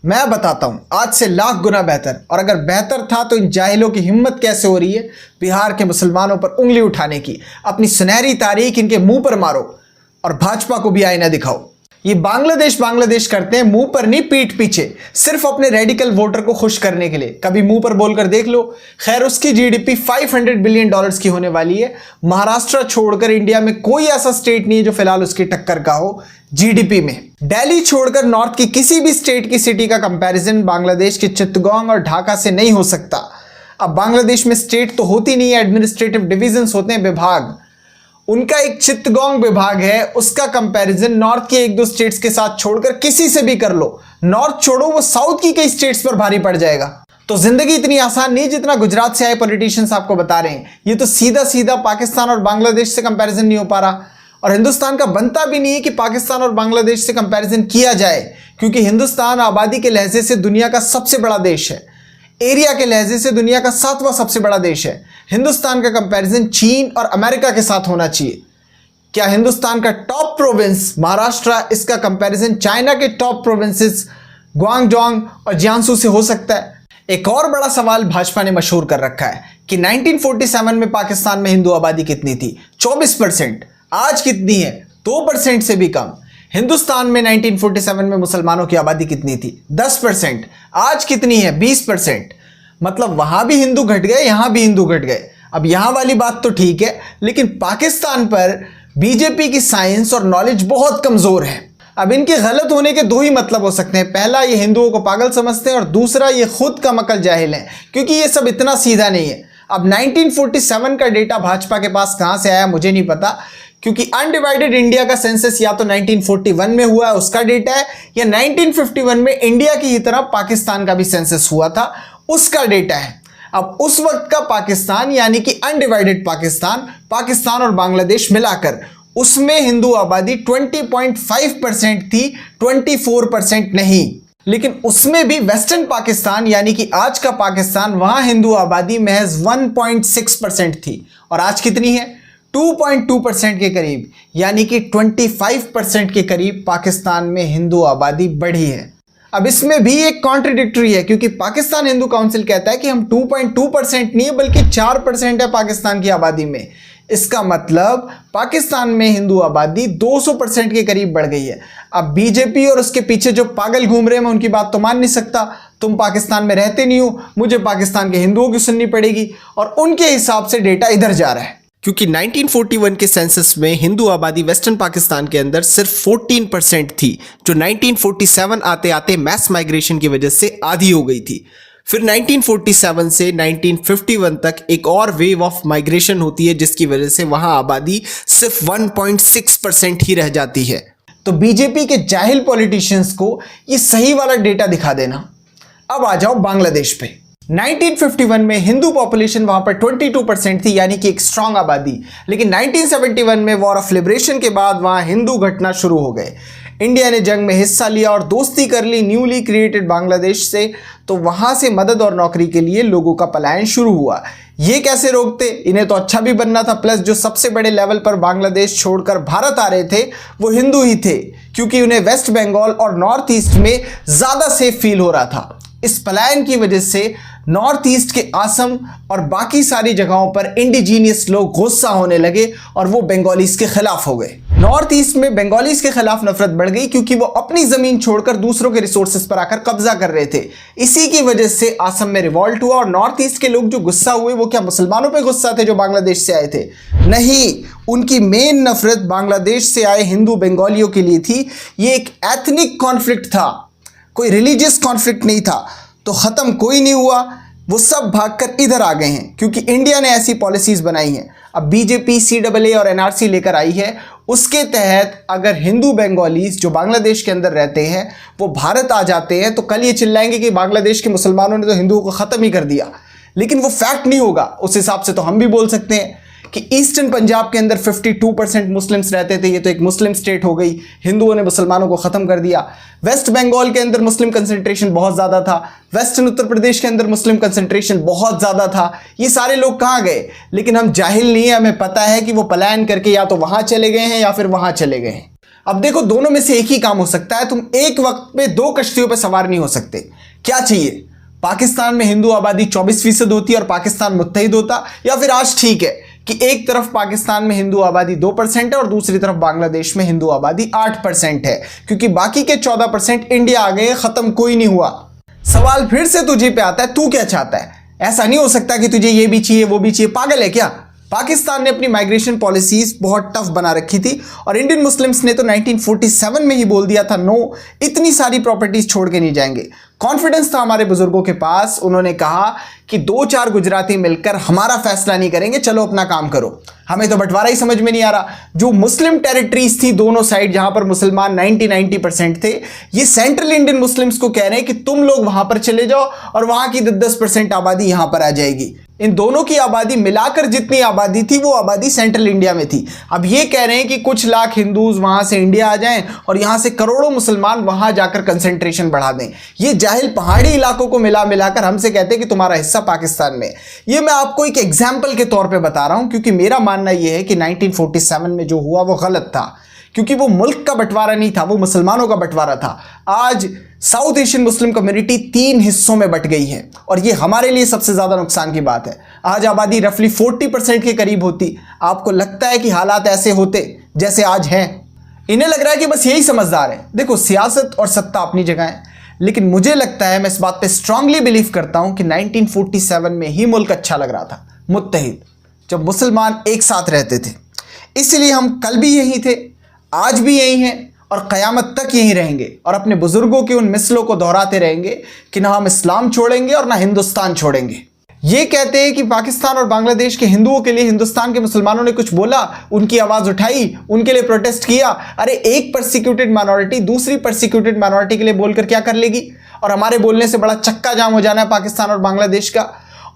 मैं बताता हूं, आज से लाख गुना बेहतर। और अगर बेहतर था तो इन जाहिलों की हिम्मत कैसे हो रही है बिहार के मुसलमानों पर उंगली उठाने की? अपनी सुनहरी तारीख इनके मुंह पर मारो और भाजपा को भी आईना दिखाओ। ये बांग्लादेश करते हैं, मुंह पर नहीं, पीठ पीछे, सिर्फ अपने रेडिकल वोटर को खुश करने के लिए। कभी मुंह पर बोलकर देख लो। खैर, उसकी जीडीपी $500 बिलियन की होने वाली है। महाराष्ट्र छोड़कर इंडिया में कोई ऐसा स्टेट नहीं है जो फिलहाल उसकी टक्कर का हो जीडीपी में। दिल्ली छोड़कर नॉर्थ की किसी भी स्टेट की सिटी का कंपैरिजन बांग्लादेश के चित्तगोंग और ढाका से नहीं हो सकता। अब बांग्लादेश में स्टेट तो होती नहीं है, एडमिनिस्ट्रेटिव डिविजन्स होते हैं, विभाग। उनका एक चित्तगोंग विभाग है, उसका कंपैरिजन नॉर्थ के एक दो स्टेट्स के साथ छोड़कर किसी से भी कर लो। नॉर्थ छोड़ो, वो साउथ की कई स्टेट्स पर भारी पड़ जाएगा। तो जिंदगी इतनी आसान नहीं जितना गुजरात से आए पॉलिटिशियंस आपको बता रहे हैं। ये तो सीधा सीधा पाकिस्तान और बांग्लादेश से कंपैरिजन नहीं हो पा रहा, और हिंदुस्तान का बनता भी नहीं है कि पाकिस्तान और बांग्लादेश से कंपैरिजन किया जाए, क्योंकि हिंदुस्तान आबादी के लहजे से दुनिया का सबसे बड़ा देश है, एरिया के लहजे से दुनिया का 7वां सबसे बड़ा देश है। हिंदुस्तान का कंपैरिजन चीन और अमेरिका के साथ होना चाहिए। क्या हिंदुस्तान का टॉप प्रोविंस महाराष्ट्र, इसका कंपैरिजन चाइना के टॉप प्रोविंसेस ग्वांगडोंग और जियांसू से हो सकता है? एक और बड़ा सवाल भाजपा ने मशहूर कर रखा है कि 1947 में पाकिस्तान में हिंदू आबादी कितनी थी? 24%। आज कितनी है? 2% से भी कम। हिंदुस्तान में 1947 में मुसलमानों की आबादी कितनी थी? 10%। आज कितनी है? 20%। मतलब वहां भी हिंदू घट गए, यहां भी हिंदू घट गए। अब यहां वाली बात तो ठीक है, लेकिन पाकिस्तान पर बीजेपी की साइंस और नॉलेज बहुत कमजोर है। अब इनके गलत होने के दो ही मतलब हो सकते हैं। पहला, ये हिंदुओं को पागल समझते हैं, और दूसरा, ये खुद का मकल जाहिल है, क्योंकि ये सब इतना सीधा नहीं है। अब 1947 का डेटा भाजपा के पास कहां से आया मुझे नहीं पता, क्योंकि अनडिवाइडेड इंडिया का सेंसस या तो 1941 में हुआ है, उसका डेटा है, या 1951 में इंडिया की ही तरह पाकिस्तान का भी सेंसस हुआ था, उसका डेटा है। अब उस वक्त का पाकिस्तान यानी कि अनडिवाइडेड पाकिस्तान, पाकिस्तान और बांग्लादेश मिलाकर, उसमें हिंदू आबादी 20.5% थी, 24% नहीं। लेकिन उसमें भी वेस्टर्न पाकिस्तान यानी कि आज का पाकिस्तान, वहां हिंदू आबादी महज 1.6% थी, और आज कितनी है? 2.2% के करीब, यानी कि 25% के करीब पाकिस्तान में हिंदू आबादी बढ़ी है। अब इसमें भी एक कॉन्ट्रडिक्टरी है, क्योंकि पाकिस्तान हिंदू काउंसिल कहता है कि हम 2.2% नहीं बल्कि 4% है पाकिस्तान की आबादी में। इसका मतलब पाकिस्तान में हिंदू आबादी 200% के करीब बढ़ गई है। अब बीजेपी और उसके पीछे जो पागल घूम रहे हैं, मैं उनकी बात तो मान नहीं सकता। तुम पाकिस्तान में रहते नहीं हो, मुझे पाकिस्तान के हिंदुओं की सुननी पड़ेगी, और उनके हिसाब से डेटा इधर जा रहा है, क्योंकि 1941 के सेंसस में हिंदू आबादी वेस्टर्न पाकिस्तान के अंदर सिर्फ 14% थी, जो 1947 आते आते मैस माइग्रेशन की वजह से आधी हो गई थी। फिर 1947 से 1951 तक एक और वेव ऑफ माइग्रेशन होती है, जिसकी वजह से वहां आबादी सिर्फ 1.6% ही रह जाती है। तो बीजेपी के जाहिल पॉलिटिशियंस को ये सही वाला डेटा दिखा देना। अब आ जाओ बांग्लादेश पे। 1951 में हिंदू पॉपुलेशन वहां पर 22% थी, यानी कि एक स्ट्रांग आबादी। लेकिन 1971 में वॉर ऑफ लिबरेशन के बाद वहां हिंदू घटना शुरू हो गए। इंडिया ने जंग में हिस्सा लिया और दोस्ती कर ली न्यूली क्रिएटेड बांग्लादेश से, तो वहां से मदद और नौकरी के लिए लोगों का पलायन शुरू हुआ। ये कैसे रोकते? इन्हें तो अच्छा भी बनना था, प्लस जो सबसे बड़े लेवल पर बांग्लादेश छोड़कर भारत आ रहे थे वो हिंदू ही थे, क्योंकि उन्हें वेस्ट बंगाल और नॉर्थ ईस्ट में ज़्यादा सेफ फील हो रहा था। इस पलायन की वजह से नॉर्थ ईस्ट के आसम और बाकी सारी जगहों पर इंडिजीनियस लोग गुस्सा होने लगे और वो बंगालीज के खिलाफ हो गए। नॉर्थ ईस्ट में बंगालीज के खिलाफ नफरत बढ़ गई, क्योंकि वो अपनी जमीन छोड़कर दूसरों के रिसोर्सेज पर आकर कब्जा कर रहे थे। इसी की वजह से आसम में रिवॉल्ट हुआ, और नॉर्थ ईस्ट के लोग जो गुस्सा हुए वो क्या मुसलमानों पे गुस्सा थे जो बांग्लादेश से आए थे? नहीं, उनकी मेन नफरत बांग्लादेश से आए हिंदू बंगालियों के लिए थी। ये एक एथनिक कॉन्फ्लिक्ट था, कोई रिलीजियस कॉन्फ्लिक्ट नहीं था। तो ख़त्म कोई नहीं हुआ, वो सब भागकर इधर आ गए हैं, क्योंकि इंडिया ने ऐसी पॉलिसीज़ बनाई हैं। अब बीजेपी CAA और NRC लेकर आई है, उसके तहत अगर हिंदू बंगालीज जो बांग्लादेश के अंदर रहते हैं वो भारत आ जाते हैं, तो कल ये चिल्लाएंगे कि बांग्लादेश के मुसलमानों ने तो हिंदुओं को ख़त्म ही कर दिया। लेकिन वो फैक्ट नहीं होगा। उस हिसाब से तो हम भी बोल सकते हैं कि ईस्टर्न पंजाब के अंदर 52% मुस्लिम्स रहते थे, ये तो एक मुस्लिम स्टेट हो गई, हिंदुओं ने मुसलमानों को ख़त्म कर दिया। वेस्ट बंगाल के अंदर मुस्लिम कंसंट्रेशन बहुत ज़्यादा था, वेस्टर्न उत्तर प्रदेश के अंदर मुस्लिम कंसंट्रेशन बहुत ज़्यादा था। ये सारे लोग कहाँ गए? लेकिन हम जाहिल नहीं है, हमें पता है कि वो पलायन करके या तो वहाँ चले गए हैं या फिर वहाँ चले गए हैं। अब देखो, दोनों में से एक ही काम हो सकता है। तुम एक वक्त पे दो कश्तियों पर सवार नहीं हो सकते। क्या चाहिए? पाकिस्तान में हिंदू आबादी 24% होती और पाकिस्तान मुत्तहिद होता, या फिर आज ठीक है कि एक तरफ पाकिस्तान में हिंदू आबादी 2% है और दूसरी तरफ बांग्लादेश में हिंदू आबादी 8% है, क्योंकि बाकी के 14% इंडिया आ गए, खत्म कोई नहीं हुआ। सवाल फिर से तुझे पे आता है, तू क्या चाहता है? ऐसा नहीं हो सकता कि तुझे ये भी चाहिए वो भी चाहिए। पागल है क्या? पाकिस्तान ने अपनी माइग्रेशन पॉलिसीज बहुत टफ बना रखी थी, और इंडियन मुस्लिम्स ने तो 1947 में ही बोल दिया था, नो, इतनी सारी प्रॉपर्टीज छोड़ के नहीं जाएंगे। कॉन्फिडेंस था हमारे बुजुर्गों के पास, उन्होंने कहा कि 2-4 गुजराती मिलकर हमारा फैसला नहीं करेंगे, चलो अपना काम करो। हमें तो बंटवारा ही समझ में नहीं आ रहा। जो मुस्लिम टेरिटरीज थी दोनों साइड, जहां पर मुसलमान 90% थे, ये सेंट्रल इंडियन मुस्लिम्स को कह रहे हैं कि तुम लोग वहां पर चले जाओ और वहां की 10% आबादी यहां पर आ जाएगी। इन दोनों की आबादी मिलाकर जितनी आबादी थी वो आबादी सेंट्रल इंडिया में थी। अब ये कह रहे हैं कि कुछ लाख हिंदूज वहां से इंडिया आ जाएं और यहां से करोड़ों मुसलमान वहां जाकर कंसंट्रेशन बढ़ा दें। ये जाहिल पहाड़ी इलाकों को मिलाकर हमसे कहते हैं कि तुम्हारा हिस्सा पाकिस्तान में। ये मैं आपको एक एग्जाम्पल के तौर पर बता रहा हूं, क्योंकि मेरा मानना यह है कि 1947 में जो हुआ वो गलत था, क्योंकि वो मुल्क का बंटवारा नहीं था, वो मुसलमानों का बंटवारा था। आज साउथ एशियन मुस्लिम कम्युनिटी 3 हिस्सों में बंट गई है, और ये हमारे लिए सबसे ज़्यादा नुकसान की बात है। आज आबादी रफली 40% के करीब होती। आपको लगता है कि हालात ऐसे होते जैसे आज हैं? इन्हें लग रहा है कि बस यही समझदार है। देखो, सियासत और सत्ता अपनी जगह है, लेकिन मुझे लगता है, मैं इस बात पे स्ट्रांगली बिलीव करता हूं कि 1947 में ही मुल्क अच्छा लग रहा था, मुत्तहिद, जब मुसलमान एक साथ रहते थे। इसलिए हम कल भी यही थे, आज भी यही हैं, और क़यामत तक यहीं रहेंगे और अपने बुजुर्गों के उन मिसलों को दोहराते रहेंगे कि ना हम इस्लाम छोड़ेंगे और ना हिंदुस्तान छोड़ेंगे। ये कहते हैं कि पाकिस्तान और बांग्लादेश के हिंदुओं के लिए हिंदुस्तान के मुसलमानों ने कुछ बोला, उनकी आवाज़ उठाई, उनके लिए प्रोटेस्ट किया। अरे एक परसिक्यूटेड माइनॉरिटी दूसरी परसिक्यूटेड माइनॉरिटी के लिए बोलकर क्या कर लेगी? और हमारे बोलने से बड़ा चक्का जाम हो जाना है पाकिस्तान और बांग्लादेश का।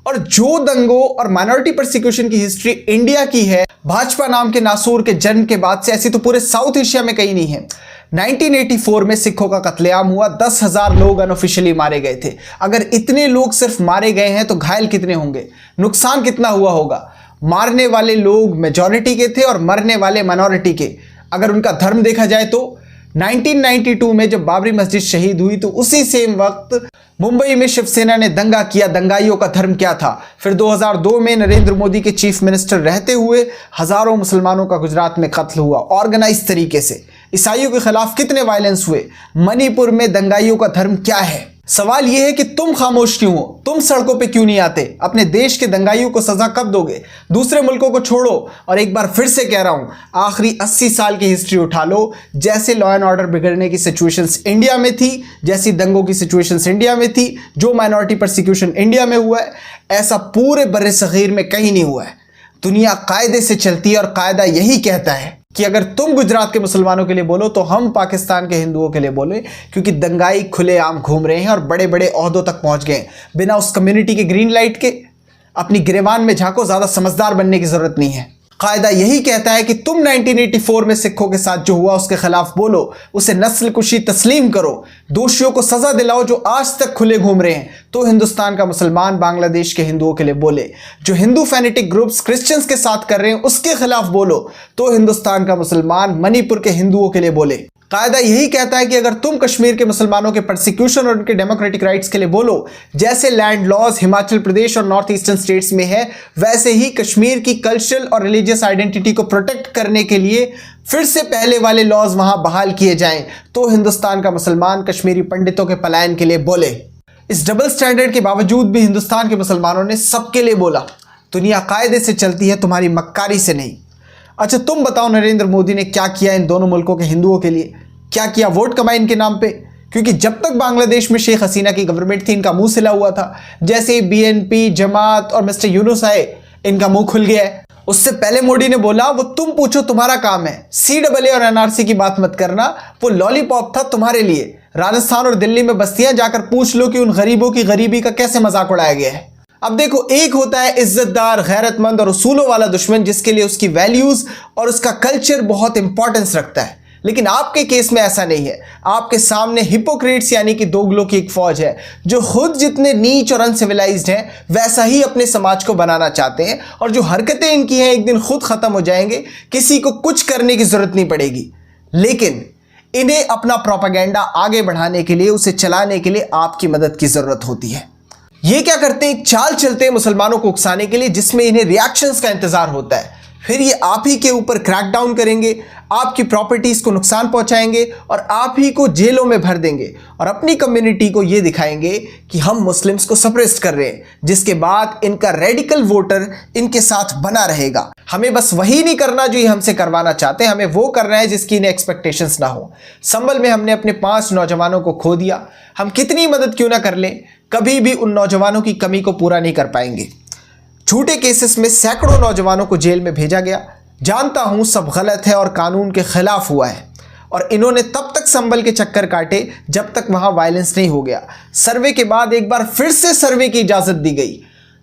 और जो दंगों और माइनॉरिटी परसिक्यूशन की हिस्ट्री इंडिया की है भाजपा नाम के नासूर के जन्म के बाद से, ऐसी तो पूरे साउथ एशिया में कहीं नहीं है। 1984 में सिखों का कत्लेआम हुआ, 10,000 लोग अनऑफिशियली मारे गए थे। अगर इतने लोग सिर्फ मारे गए हैं तो घायल कितने होंगे, नुकसान कितना हुआ होगा? मारने वाले लोग मेजॉरिटी के थे और मरने वाले माइनॉरिटी के। अगर उनका धर्म देखा जाए तो 1992 में जब बाबरी मस्जिद शहीद हुई तो उसी सेम वक्त मुंबई में शिवसेना ने दंगा किया। दंगाइयों का धर्म क्या था? फिर 2002 में नरेंद्र मोदी के चीफ मिनिस्टर रहते हुए हजारों मुसलमानों का गुजरात में कत्ल हुआ ऑर्गेनाइज तरीके से। ईसाइयों के खिलाफ कितने वायलेंस हुए? मणिपुर में दंगाइयों का धर्म क्या है? सवाल यह है कि तुम खामोश क्यों हो? तुम सड़कों पे क्यों नहीं आते? अपने देश के दंगाइयों को सजा कब दोगे? दूसरे मुल्कों को छोड़ो। और एक बार फिर से कह रहा हूं, आखिरी 80 साल की हिस्ट्री उठा लो, जैसे लॉ एंड ऑर्डर बिगड़ने की सिचुएशंस इंडिया में थी, जैसी दंगों की सिचुएशंस इंडिया में थी, जो माइनॉरिटी परसिक्यूशन इंडिया में हुआ है, ऐसा पूरे बर्रे सगीर में कहीं नहीं हुआ है। दुनिया कायदे से चलती है और कायदा यही कहता है कि अगर तुम गुजरात के मुसलमानों के लिए बोलो तो हम पाकिस्तान के हिंदुओं के लिए बोले, क्योंकि दंगाई खुलेआम घूम रहे हैं और बड़े बड़े ओहदों तक पहुंच गए बिना उस कम्युनिटी के ग्रीन लाइट के। अपनी गिरेबान में झांको, ज़्यादा समझदार बनने की ज़रूरत नहीं है। कायदा यही कहता है कि तुम 1984 में सिखों के साथ जो हुआ उसके खिलाफ बोलो, उसे नस्ल कुशी तस्लीम करो, दोषियों को सजा दिलाओ जो आज तक खुले घूम रहे हैं। तो हिंदुस्तान का मुसलमान बांग्लादेश के हिंदुओं के लिए बोले। जो हिंदू फैनेटिक ग्रुप्स क्रिश्चियंस के साथ कर रहे हैं उसके खिलाफ बोलो। तो हिंदुस्तान का मुसलमान मणिपुर के हिंदुओं के लिए बोले। कायदा यही कहता है कि अगर तुम कश्मीर के मुसलमानों के परसिक्यूशन और उनके डेमोक्रेटिक राइट्स के लिए बोलो, जैसे लैंड लॉज हिमाचल प्रदेश और नॉर्थ ईस्टर्न स्टेट्स में है, वैसे ही कश्मीर की कल्चरल और रिलीजियस आइडेंटिटी को प्रोटेक्ट करने के लिए फिर से पहले वाले लॉज वहां बहाल किए जाएं, तो हिंदुस्तान का मुसलमान कश्मीरी पंडितों के पलायन के लिए बोले। इस डबल स्टैंडर्ड के बावजूद भी हिंदुस्तान के मुसलमानों ने सबके लिए बोला। दुनिया कायदे से चलती है, तुम्हारी मक्कारी से नहीं। अच्छा तुम बताओ, नरेंद्र मोदी ने क्या किया इन दोनों मुल्कों के हिंदुओं के लिए? क्या किया? वोट कमाए इनके नाम पे। क्योंकि जब तक बांग्लादेश में शेख हसीना की गवर्नमेंट थी इनका मुंह सिला हुआ था। जैसे ही बीएनपी, जमात और मिस्टर यूनुस आए, इनका मुंह खुल गया है। उससे पहले मोदी ने बोला वो तुम पूछो तुम्हारा काम है, CAA और NRC की बात मत करना, वो लॉलीपॉप था तुम्हारे लिए। राजस्थान और दिल्ली में बस्तियां जाकर पूछ लो कि उन गरीबों की गरीबी का कैसे मजाक उड़ाया गया है। अब देखो, एक होता है इज्जतदार, गैरतमंद और उसूलों वाला दुश्मन जिसके लिए उसकी वैल्यूज और उसका कल्चर बहुत इंपॉर्टेंस रखता है। लेकिन आपके केस में ऐसा नहीं है। आपके सामने हिपोक्रेट्स यानी कि दोगलों की एक फौज है जो खुद जितने नीच और अनसिविलाइज्ड हैं वैसा ही अपने समाज को बनाना चाहते हैं, और जो हरकतें इनकी हैं एक दिन खुद खत्म हो जाएंगे, किसी को कुछ करने की जरूरत नहीं पड़ेगी। लेकिन इन्हें अपना प्रोपेगेंडा आगे बढ़ाने के लिए, उसे चलाने के लिए आपकी मदद की जरूरत होती है। ये क्या करते हैं? एक चाल चलते हैं मुसलमानों को उकसाने के लिए जिसमें इन्हें रिएक्शंस का इंतजार होता है। फिर ये आप ही के ऊपर क्रैकडाउन करेंगे, आपकी प्रॉपर्टीज को नुकसान पहुंचाएंगे और आप ही को जेलों में भर देंगे, और अपनी कम्युनिटी को ये दिखाएंगे कि हम मुस्लिम्स को सप्रेस्ट कर रहे हैं, जिसके बाद इनका रेडिकल वोटर इनके साथ बना रहेगा। हमें बस वही नहीं करना जो ये हमसे करवाना चाहते हैं, हमें वो करना है जिसकी इन्हें एक्सपेक्टेशंस ना हो। संभल में हमने अपने 5 नौजवानों को खो दिया। हम कितनी मदद क्यों ना कर लें, कभी भी उन नौजवानों की कमी को पूरा नहीं कर पाएंगे। झूठे केसेस में सैकड़ों नौजवानों को जेल में भेजा गया। जानता हूं सब गलत है और कानून के खिलाफ हुआ है, और इन्होंने तब तक संभल के चक्कर काटे जब तक वहां वायलेंस नहीं हो गया। सर्वे के बाद एक बार फिर से सर्वे की इजाजत दी गई।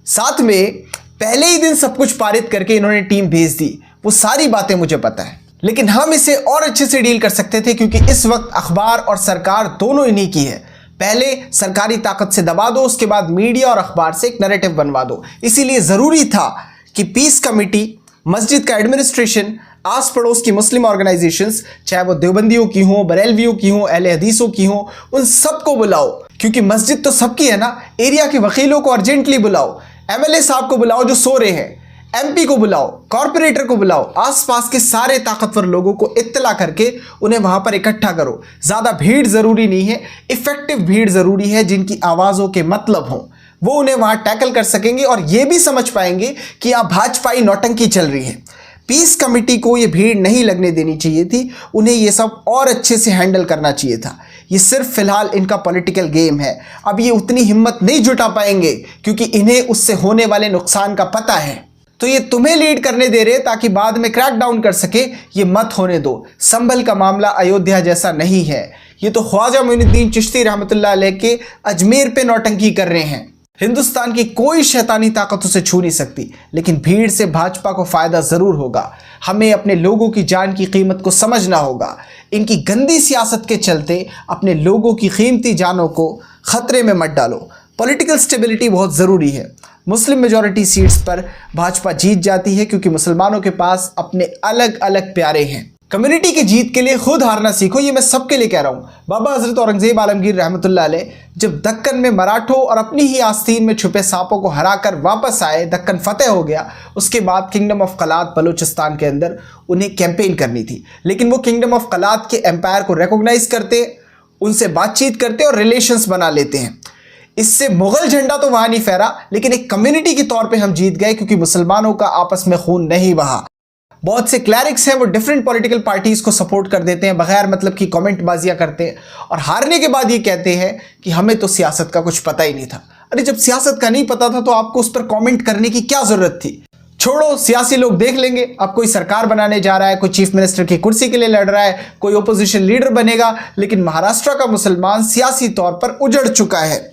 साथ में पहले ही दिन सब कुछ पारित करके इन्होंने टीम भेज दी। वो सारी बातें मुझे पता है, लेकिन हम इसे और अच्छे से डील कर सकते थे, क्योंकि इस वक्त अखबार और सरकार दोनों इन्हीं की है। पहले सरकारी ताकत से दबा दो, उसके बाद मीडिया और अखबार से एक नैरेटिव बनवा दो। इसीलिए जरूरी था कि पीस कमेटी, मस्जिद का एडमिनिस्ट्रेशन, आस पड़ोस की मुस्लिम ऑर्गेनाइजेशंस, चाहे वो देवबंदियों की हों, बरेलवियों की हों, अहले हदीसों की हों, उन सबको बुलाओ, क्योंकि मस्जिद तो सबकी है ना। एरिया के वकीलों को अर्जेंटली बुलाओ, MLA साहब को बुलाओ जो सो रहे हैं, MP को बुलाओ, कॉर्पोरेटर को बुलाओ, आसपास के सारे ताकतवर लोगों को इत्तला करके उन्हें वहां पर इकट्ठा करो। ज्यादा भीड़ जरूरी नहीं है, इफेक्टिव भीड़ जरूरी है जिनकी आवाजों के मतलब हों। वो उन्हें वहां टैकल कर सकेंगे और ये भी समझ पाएंगे कि यहां भाजपाई नौटंकी चल रही है। पीस कमेटी को ये भीड़ नहीं लगने देनी चाहिए थी, उन्हें ये सब और अच्छे से हैंडल करना चाहिए था। ये सिर्फ फिलहाल इनका पॉलिटिकल गेम है। अब ये उतनी हिम्मत नहीं जुटा पाएंगे क्योंकि इन्हें उससे होने वाले नुकसान का पता है। तो ये तुम्हें लीड करने दे रहे ताकि बाद में क्रैक डाउन कर सके, ये मत होने दो। संभल का मामला अयोध्या जैसा नहीं है, ये तो ख्वाजा मोइनुद्दीन चिश्ती रहमतुल्लाह अलैह के अजमेर पे नौटंकी कर रहे हैं। हिंदुस्तान की कोई शैतानी ताकत उसे छू नहीं सकती, लेकिन भीड़ से भाजपा को फायदा जरूर होगा। हमें अपने लोगों की जान की कीमत को समझना होगा। इनकी गंदी सियासत के चलते अपने लोगों की कीमती जानों को खतरे में मत डालो। पॉलिटिकल स्टेबिलिटी बहुत ज़रूरी है। मुस्लिम मेजॉरिटी सीट्स पर भाजपा जीत जाती है क्योंकि मुसलमानों के पास अपने अलग अलग प्यारे हैं। कम्युनिटी की जीत के लिए खुद हारना सीखो, ये मैं सबके लिए कह रहा हूँ। बाबा हजरत औरंगजेब आलमगीर रहमतुल्लाह अलैह जब दक्कन में मराठों और अपनी ही आस्तीन में छुपे सांपों को हराकर वापस आए, दक्कन फतेह हो गया, उसके बाद किंगडम ऑफ कलात बलूचिस्तान के अंदर उन्हें कैंपेन करनी थी। लेकिन वो किंगडम ऑफ कलात के एम्पायर को रिकॉग्नाइज करते, उनसे बातचीत करते और रिलेशंस बना लेते हैं। इससे मुगल झंडा तो वहां नहीं फहरा, लेकिन एक कम्युनिटी के तौर पे हम जीत गए क्योंकि मुसलमानों का आपस में खून नहीं बहा। बहुत से क्लैरिक्स हैं, वो डिफरेंट पॉलिटिकल पार्टीज को सपोर्ट कर देते हैं, बगैर मतलब की कमेंट बाजियां करते हैं और हारने के बाद ये कहते हैं कि हमें तो सियासत का कुछ पता ही नहीं था। अरे जब सियासत का नहीं पता था तो आपको उस पर कमेंट करने की क्या जरूरत थी? छोड़ो, सियासी लोग देख लेंगे। अब कोई सरकार बनाने जा रहा है, कोई चीफ मिनिस्टर की कुर्सी के लिए लड़ रहा है, कोई ओपोजिशन लीडर बनेगा, लेकिन महाराष्ट्र का मुसलमान सियासी तौर पर उजड़ चुका है।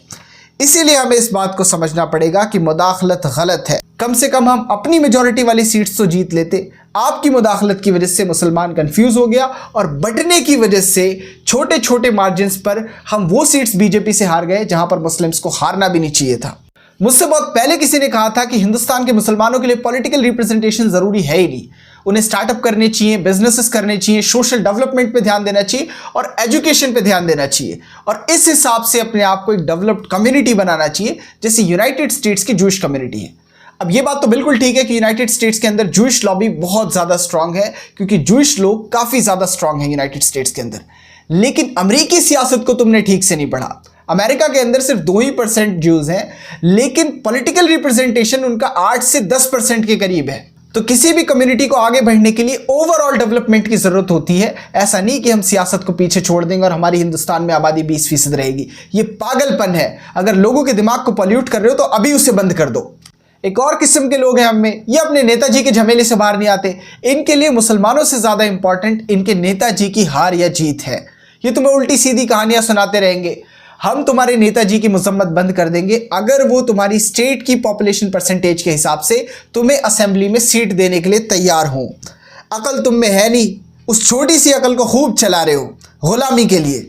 इसीलिए हमें इस बात को समझना पड़ेगा कि मुदाखलत गलत है। कम से कम हम अपनी मेजॉरिटी वाली सीट्स तो जीत लेते। आपकी मुदाखलत की वजह से मुसलमान कंफ्यूज हो गया और बंटने की वजह से छोटे छोटे मार्जिन्स पर हम वो सीट्स बीजेपी से हार गए जहां पर मुस्लिम्स को हारना भी नहीं चाहिए था। मुझसे बहुत पहले किसी ने कहा था कि हिंदुस्तान के मुसलमानों के लिए पॉलिटिकल रिप्रेजेंटेशन जरूरी है ही नहीं, उन्हें स्टार्टअप करने चाहिए, बिजनेसेस करने चाहिए, सोशल डेवलपमेंट पे ध्यान देना चाहिए और एजुकेशन पे ध्यान देना चाहिए और इस हिसाब से अपने आप को एक डेवलप्ड कम्युनिटी बनाना चाहिए जैसे यूनाइटेड स्टेट्स की जूइश कम्युनिटी है। अब ये बात तो बिल्कुल ठीक है कि यूनाइटेड स्टेट्स के अंदर जूइश लॉबी बहुत ज़्यादा स्ट्रांग है क्योंकि जूइश लोग काफ़ी ज़्यादा स्ट्रांग है यूनाइटेड स्टेट्स के अंदर। लेकिन अमेरिकी सियासत को तुमने ठीक से नहीं पढ़ा। अमेरिका के अंदर सिर्फ 2% ज्यूज हैं, लेकिन पॉलिटिकल रिप्रेजेंटेशन उनका 8 से 10% के करीब है। तो किसी भी कम्युनिटी को आगे बढ़ने के लिए ओवरऑल डेवलपमेंट की जरूरत होती है। ऐसा नहीं कि हम सियासत को पीछे छोड़ देंगे और हमारी हिंदुस्तान में आबादी 20% रहेगी। ये पागलपन है। अगर लोगों के दिमाग को पॉल्यूट कर रहे हो तो अभी उसे बंद कर दो। एक और किस्म के लोग हैं हम में, ये अपने नेताजी के झमेले से बाहर नहीं आते। इनके लिए मुसलमानों से ज्यादा इंपॉर्टेंट इनके नेताजी की हार या जीत है। ये तुम्हें उल्टी सीधी कहानियां सुनाते रहेंगे। हम तुम्हारे नेताजी की मजम्मत बंद कर देंगे अगर वो तुम्हारी स्टेट की पॉपुलेशन परसेंटेज के हिसाब से तुम्हें असेंबली में सीट देने के लिए तैयार हो। अकल तुम में है नहीं, उस छोटी सी अकल को खूब चला रहे हो गुलामी के लिए।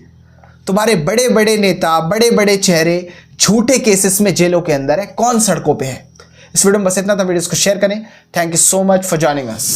तुम्हारे बड़े बड़े नेता, बड़े बड़े चेहरे झूठे केसेस में जेलों के अंदर है, कौन सड़कों पे है। इस वीडियो में बस इतना था। वीडियो को शेयर करें। Thank you so much for joining us.